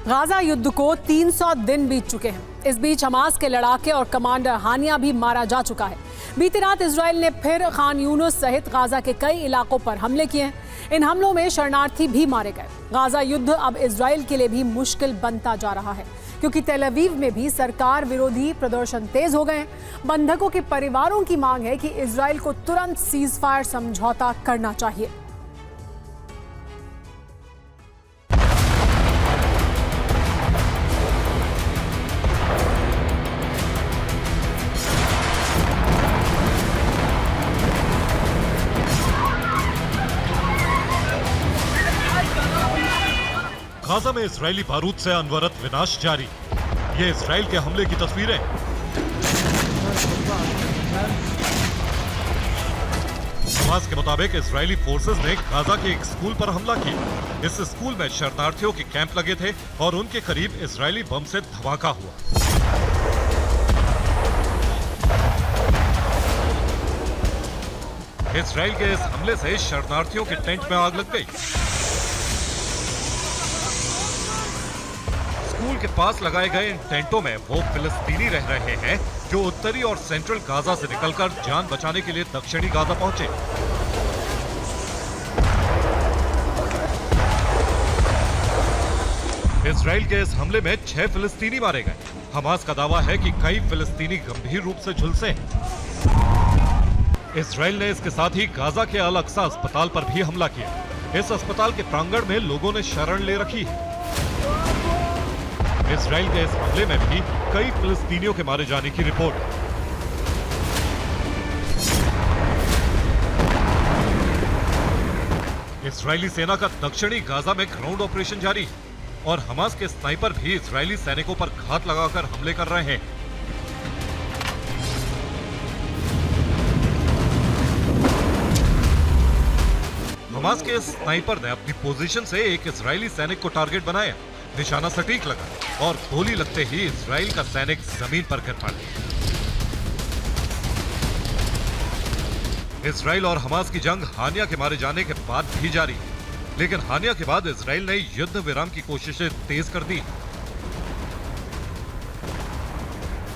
Gaza युद्ध को 300 दिन बीत चुके हैं। इस बीच हमास के लड़ाके और कमांडर हानिया भी मारा जा चुका है। बीती रात इजराइल ने फिर खान यूनुस सहित गाजा के कई इलाकों पर हमले किए हैं। इन हमलों में शरणार्थी भी मारे गए। गाजा युद्ध अब इजराइल के लिए भी मुश्किल बनता जा रहा है, क्योंकि तेल अवीव में भी सरकार विरोधी प्रदर्शन तेज हो गए हैं। बंधकों के परिवारों की मांग है कि इजराइल को तुरंत सीज फायर समझौता करना चाहिए। गाजा में इजरायली बारूद से अनवरत विनाश जारी। ये इजराइल के हमले की तस्वीरें। हमास के मुताबिक इजरायली फोर्सेस ने गाजा के एक स्कूल पर हमला किया। इस स्कूल में शरणार्थियों के कैंप लगे थे और उनके करीब इजरायली बम से धमाका हुआ। इजराइल के इस हमले से शरणार्थियों के टेंट में आग लग गई। स्कूल के पास लगाए गए इन टेंटों में वो फिलिस्तीनी रह रहे हैं जो उत्तरी और सेंट्रल गाजा से निकलकर जान बचाने के लिए दक्षिणी गाजा पहुंचे। इजराइल के इस हमले में 6 फिलिस्तीनी मारे गए। हमास का दावा है कि कई फिलिस्तीनी गंभीर रूप से झुलसे हैं। इजराइल ने इसके साथ ही गाजा के अल अक्सा अस्पताल पर भी हमला किया। इस अस्पताल के प्रांगण में लोगों ने शरण ले रखी है। इजराइल के इस हमले में भी कई फिलिस्तीनियों के मारे जाने की रिपोर्ट है। इजरायली सेना का दक्षिणी गाजा में ग्राउंड ऑपरेशन जारी है और हमास के स्नाइपर भी इजरायली सैनिकों पर घात लगाकर हमले कर रहे हैं। हमास के स्नाइपर ने अपनी पोजीशन से एक इजरायली सैनिक को टारगेट बनाया। निशाना सटीक लगा और गोली लगते ही इजराइल का सैनिक जमीन पर गिर पड़ा। इजराइल और हमास की जंग हानिया के मारे जाने के बाद भी जारी है, लेकिन हानिया के बाद इजराइल ने युद्ध विराम की कोशिशें तेज कर दी,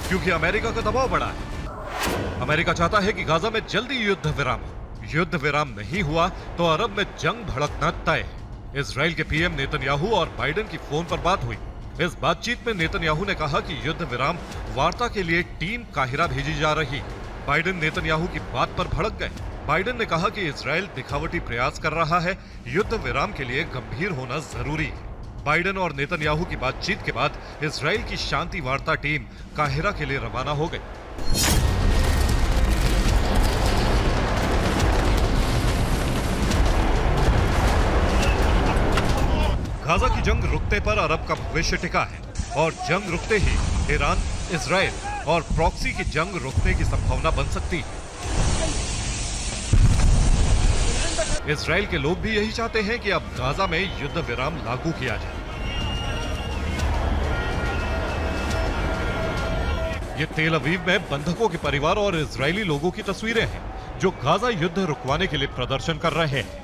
क्योंकि अमेरिका का दबाव बढ़ा है। अमेरिका चाहता है कि गाजा में जल्दी युद्ध विराम हो। युद्ध विराम नहीं हुआ तो अरब में जंग भड़कना तय है। इजराइल के पीएम नेतन्याहू और बाइडेन की फोन पर बात हुई। इस बातचीत में नेतन्याहू ने कहा कि युद्ध विराम वार्ता के लिए टीम काहिरा भेजी जा रही। बाइडेन नेतन्याहू की बात पर भड़क गए। बाइडेन ने कहा कि इजराइल दिखावटी प्रयास कर रहा है, युद्ध विराम के लिए गंभीर होना जरूरी है। बाइडेन और नेतन्याहू की बातचीत के बाद इजराइल की शांति वार्ता टीम काहिरा के लिए रवाना हो गई। गाजा की जंग रुकते पर अरब का भविष्य टिका है और जंग रुकते ही ईरान, इजराइल और प्रॉक्सी की जंग रुकने की संभावना बन सकती है। इजराइल के लोग भी यही चाहते हैं कि अब गाजा में युद्ध विराम लागू किया जाए। ये तेल अवीव में बंधकों के परिवार और इजरायली लोगों की तस्वीरें हैं जो गाजा युद्ध रुकवाने के लिए प्रदर्शन कर रहे हैं।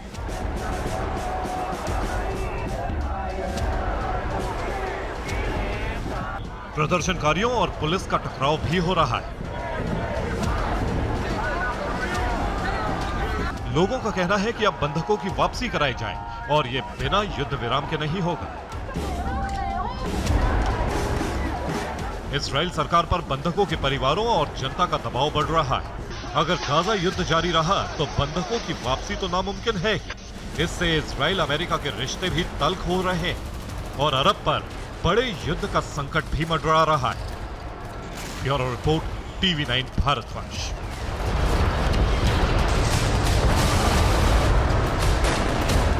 प्रदर्शनकारियों और पुलिस का टकराव भी हो रहा है। लोगों का कहना है कि अब बंधकों की वापसी कराई जाए और ये बिना युद्ध विराम के नहीं होगा। इजराइल सरकार पर बंधकों के परिवारों और जनता का दबाव बढ़ रहा है। अगर गाजा युद्ध जारी रहा तो बंधकों की वापसी तो नामुमकिन है ही। इससे इजराइल अमेरिका के रिश्ते भी तल्ख हो रहे हैं और अरब पर बड़े युद्ध का संकट भी मंडरा रहा है। Bureau report, TV9 Bharatvarsh.